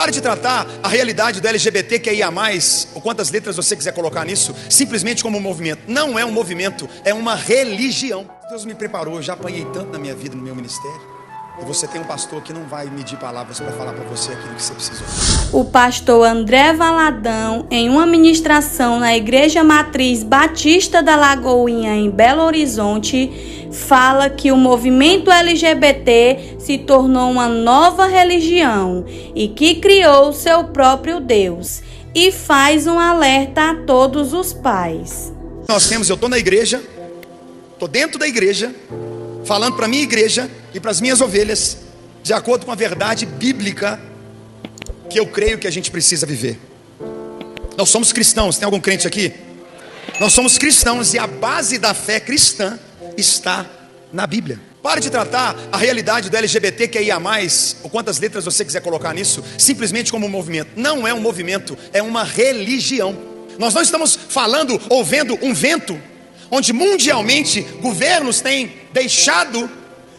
Pare de tratar a realidade do LGBTQIA+, ou quantas letras você quiser colocar nisso, simplesmente como um movimento. Não é um movimento, é uma religião. Deus me preparou, eu já apanhei tanto na minha vida, no meu ministério. E você tem um pastor que não vai medir palavras para falar para você aquilo que você precisa ouvir. O pastor André Valadão, em uma ministração na Igreja Matriz Batista da Lagoinha, em Belo Horizonte, fala que o movimento LGBT se tornou uma nova religião e que criou seu próprio Deus, e faz um alerta a todos os pais. Eu estou na igreja, estou dentro da igreja, falando para a minha igreja e para as minhas ovelhas, de acordo com a verdade bíblica que eu creio que a gente precisa viver. Nós somos cristãos, tem algum crente aqui? Nós somos cristãos e a base da fé cristã está na Bíblia. Pare de tratar a realidade do LGBTQIA+, ou quantas letras você quiser colocar nisso, simplesmente como um movimento. Não é um movimento, é uma religião. Nós não estamos falando ou vendo um vento onde mundialmente governos têm deixado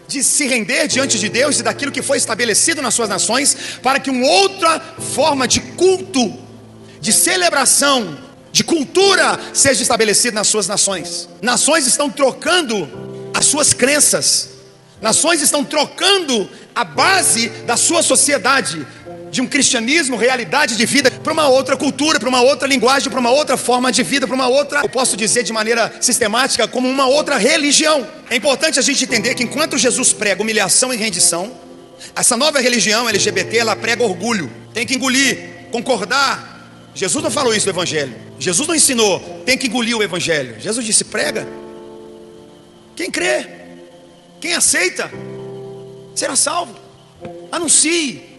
de se render diante de Deus e daquilo que foi estabelecido nas suas nações, para que uma outra forma de culto, de celebração, de cultura seja estabelecida nas suas nações. Nações estão trocando as suas crenças, nações estão trocando a base da sua sociedade, de um cristianismo, realidade de vida, para uma outra cultura, para uma outra linguagem, para uma outra forma de vida, para uma outra, eu posso dizer de maneira sistemática, como uma outra religião. É importante a gente entender que enquanto Jesus prega humilhação e rendição, essa nova religião LGBT, ela prega orgulho. Tem que engolir, concordar. Jesus não falou isso no Evangelho. Jesus não ensinou, tem que engolir o Evangelho. Jesus disse, prega. Quem crê, quem aceita, será salvo. Anuncie.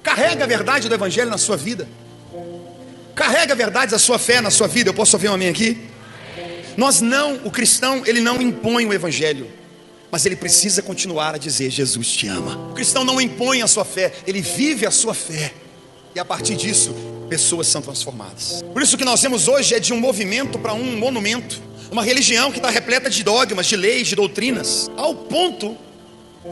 Carrega a verdade do Evangelho na sua vida. Carrega a verdade da sua fé na sua vida. Eu posso ouvir um amém aqui? O cristão, ele não impõe o Evangelho, mas ele precisa continuar a dizer, Jesus te ama. O cristão não impõe a sua fé, ele vive a sua fé. E a partir disso, pessoas são transformadas. Por isso que nós vemos hoje é de um movimento para um monumento. Uma religião que está repleta de dogmas, de leis, de doutrinas, ao ponto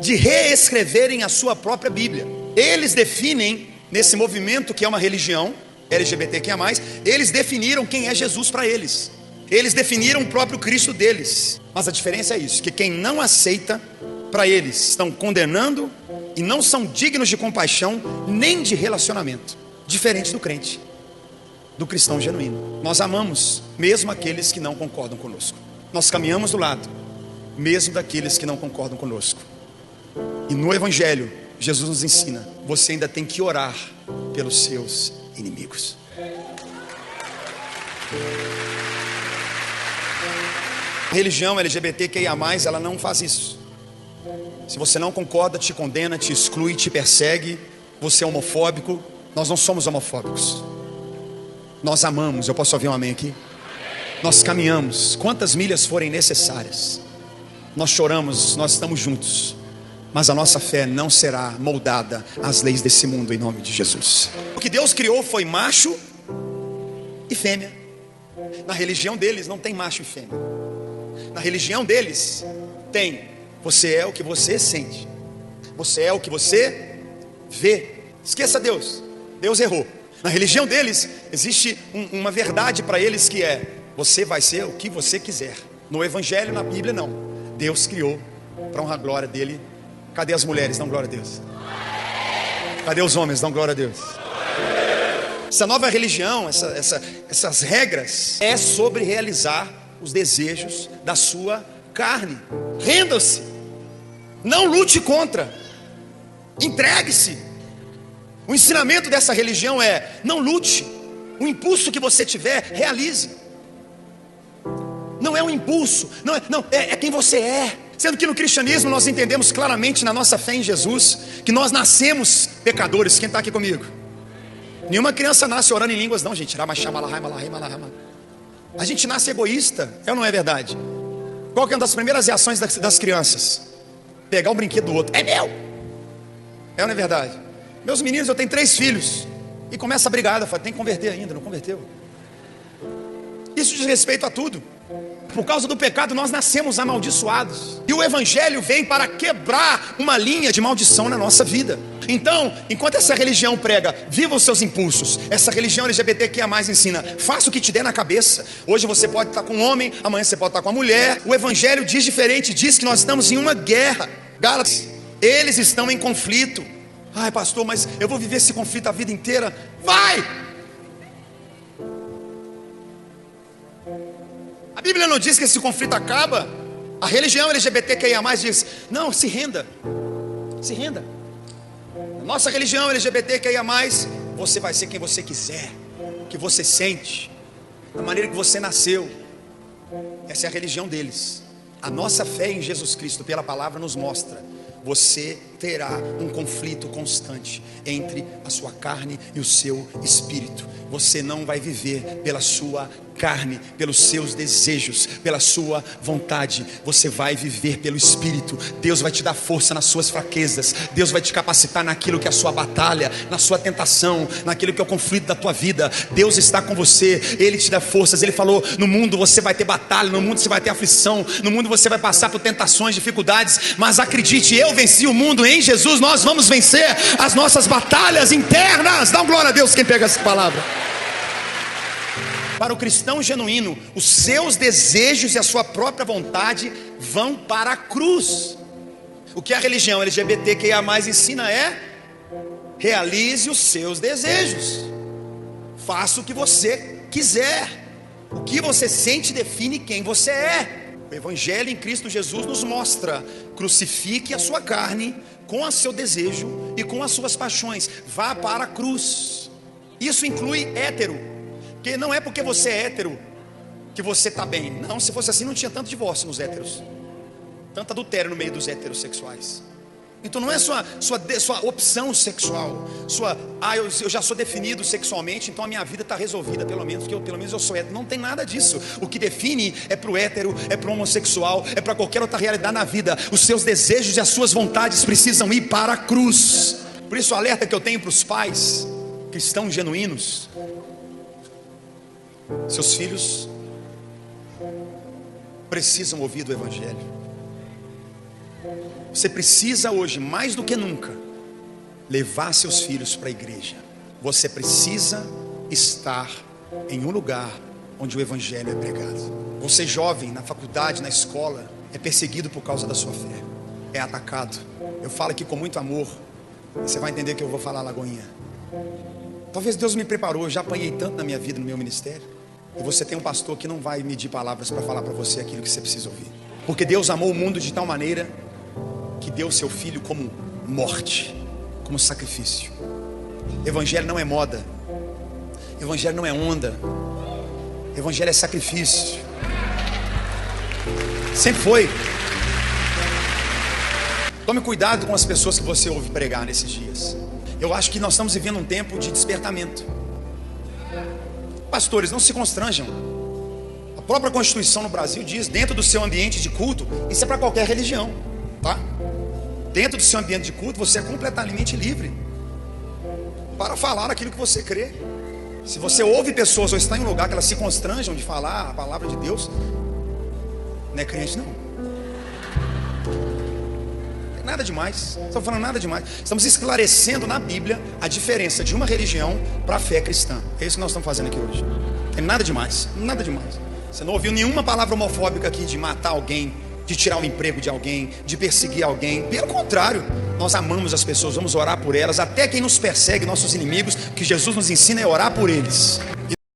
de reescreverem a sua própria Bíblia. Eles definem, nesse movimento que é uma religião, LGBTQIA+, eles definiram quem é Jesus para eles. Eles definiram o próprio Cristo deles. Mas a diferença é isso, que quem não aceita, para eles, estão condenando e não são dignos de compaixão, nem de relacionamento. Diferente do crente, do cristão genuíno. Nós amamos, mesmo aqueles que não concordam conosco. Nós caminhamos do lado, mesmo daqueles que não concordam conosco. E no Evangelho, Jesus nos ensina, você ainda tem que orar pelos seus inimigos. A religião LGBTQIA+, ela não faz isso. Se você não concorda, te condena, te exclui, te persegue. Você é homofóbico. Nós não somos homofóbicos. Nós amamos. Eu posso ouvir um amém aqui? Nós caminhamos quantas milhas forem necessárias. Nós choramos, nós estamos juntos. Mas a nossa fé não será moldada às leis desse mundo, em nome de Jesus. O que Deus criou foi macho e fêmea. Na religião deles não tem macho e fêmea. Na religião deles tem, você é o que você sente, você é o que você vê. Esqueça Deus, Deus errou. Na religião deles existe uma verdade para eles que é, você vai ser o que você quiser. No Evangelho, na Bíblia não. Deus criou para honrar a glória dele. Cadê as mulheres? Dão glória a Deus. Cadê os homens? Dão glória a Deus. Essa nova religião, essas regras, é sobre realizar os desejos da sua carne. Renda-se. Não lute contra. Entregue-se. O ensinamento dessa religião é, não lute. O impulso que você tiver, realize. Não é um impulso, é quem você é. Sendo que no cristianismo nós entendemos claramente na nossa fé em Jesus que nós nascemos pecadores. Quem está aqui comigo? Nenhuma criança nasce orando em línguas não, gente. A gente nasce egoísta, é ou não é verdade? Qual que é uma das primeiras reações das crianças? Pegar um brinquedo do outro, é meu. É ou não é verdade? Meus meninos, eu tenho 3 filhos. E começa a brigar, eu falo, tem que converter ainda, não converteu. Isso diz respeito a tudo. Por causa do pecado nós nascemos amaldiçoados. E o evangelho vem para quebrar uma linha de maldição na nossa vida. Então, enquanto essa religião prega, viva os seus impulsos, essa religião LGBTQIA+ ensina, faça o que te der na cabeça. Hoje você pode estar com um homem, amanhã você pode estar com uma mulher. O evangelho diz diferente, diz que nós estamos em uma guerra. Gálatas, eles estão em conflito. Ai, pastor, mas eu vou viver esse conflito a vida inteira. Vai! A Bíblia não diz que esse conflito acaba. A religião LGBTQIA+ diz, não, se renda. Se renda. Nossa religião LGBTQIA+, você vai ser quem você quiser, o que você sente, da maneira que você nasceu. Essa é a religião deles. A nossa fé em Jesus Cristo, pela palavra, nos mostra: você terá um conflito constante entre a sua carne e o seu espírito. Você não vai viver pela sua carne, pelos seus desejos, pela sua vontade. Você vai viver pelo Espírito. Deus vai te dar força nas suas fraquezas. Deus vai te capacitar naquilo que é a sua batalha, na sua tentação, naquilo que é o conflito da tua vida. Deus está com você, Ele te dá forças. Ele falou, no mundo você vai ter batalha, no mundo você vai ter aflição, no mundo você vai passar por tentações, dificuldades, mas acredite, eu venci o mundo. Em Jesus nós vamos vencer as nossas batalhas internas. Dá um glória a Deus quem pega essa palavra. Para o cristão genuíno, os seus desejos e a sua própria vontade vão para a cruz. O que a religião LGBTQIA+ ensina é: realize os seus desejos, faça o que você quiser. O que você sente define quem você é. O Evangelho em Cristo Jesus nos mostra: crucifique a sua carne com o seu desejo e com as suas paixões. Vá para a cruz. Isso inclui hétero. Porque não é porque você é hétero que você está bem. Não, se fosse assim não tinha tanto divórcio nos héteros, tanto adultério no meio dos heterossexuais. Então não é sua opção sexual, eu já sou definido sexualmente, então a minha vida está resolvida, pelo menos eu sou hétero. Não tem nada disso. O que define é para o hétero, é para o homossexual, é para qualquer outra realidade na vida. Os seus desejos e as suas vontades precisam ir para a cruz. Por isso o alerta que eu tenho para os pais cristãos genuínos: seus filhos precisam ouvir do Evangelho. Você precisa hoje, mais do que nunca, levar seus filhos para a igreja. Você precisa estar em um lugar onde o Evangelho é pregado. Você jovem, na faculdade, na escola, é perseguido por causa da sua fé, é atacado. Eu falo aqui com muito amor, e você vai entender que eu vou falar, Lagoinha. Talvez Deus me preparou, eu já apanhei tanto na minha vida, no meu ministério. E você tem um pastor que não vai medir palavras para falar para você aquilo que você precisa ouvir. Porque Deus amou o mundo de tal maneira que deu o seu filho como morte, como sacrifício. Evangelho não é moda, Evangelho não é onda, Evangelho é sacrifício. Sempre foi. Tome cuidado com as pessoas que você ouve pregar nesses dias. Eu acho que nós estamos vivendo um tempo de despertamento. Pastores, não se constranjam. A própria Constituição no Brasil diz: dentro do seu ambiente de culto, isso é para qualquer religião, tá? Dentro do seu ambiente de culto, você é completamente livre para falar aquilo que você crê. Se você ouve pessoas ou está em um lugar que elas se constranjam de falar a palavra de Deus, não é crente não. Nada demais, não estou falando nada demais. Estamos esclarecendo na Bíblia a diferença de uma religião para a fé cristã. É isso que nós estamos fazendo aqui hoje. Não tem nada demais, nada demais. Você não ouviu nenhuma palavra homofóbica aqui de matar alguém, de tirar o emprego de alguém, de perseguir alguém. Pelo contrário, nós amamos as pessoas, vamos orar por elas. Até quem nos persegue, nossos inimigos, o que Jesus nos ensina é orar por eles.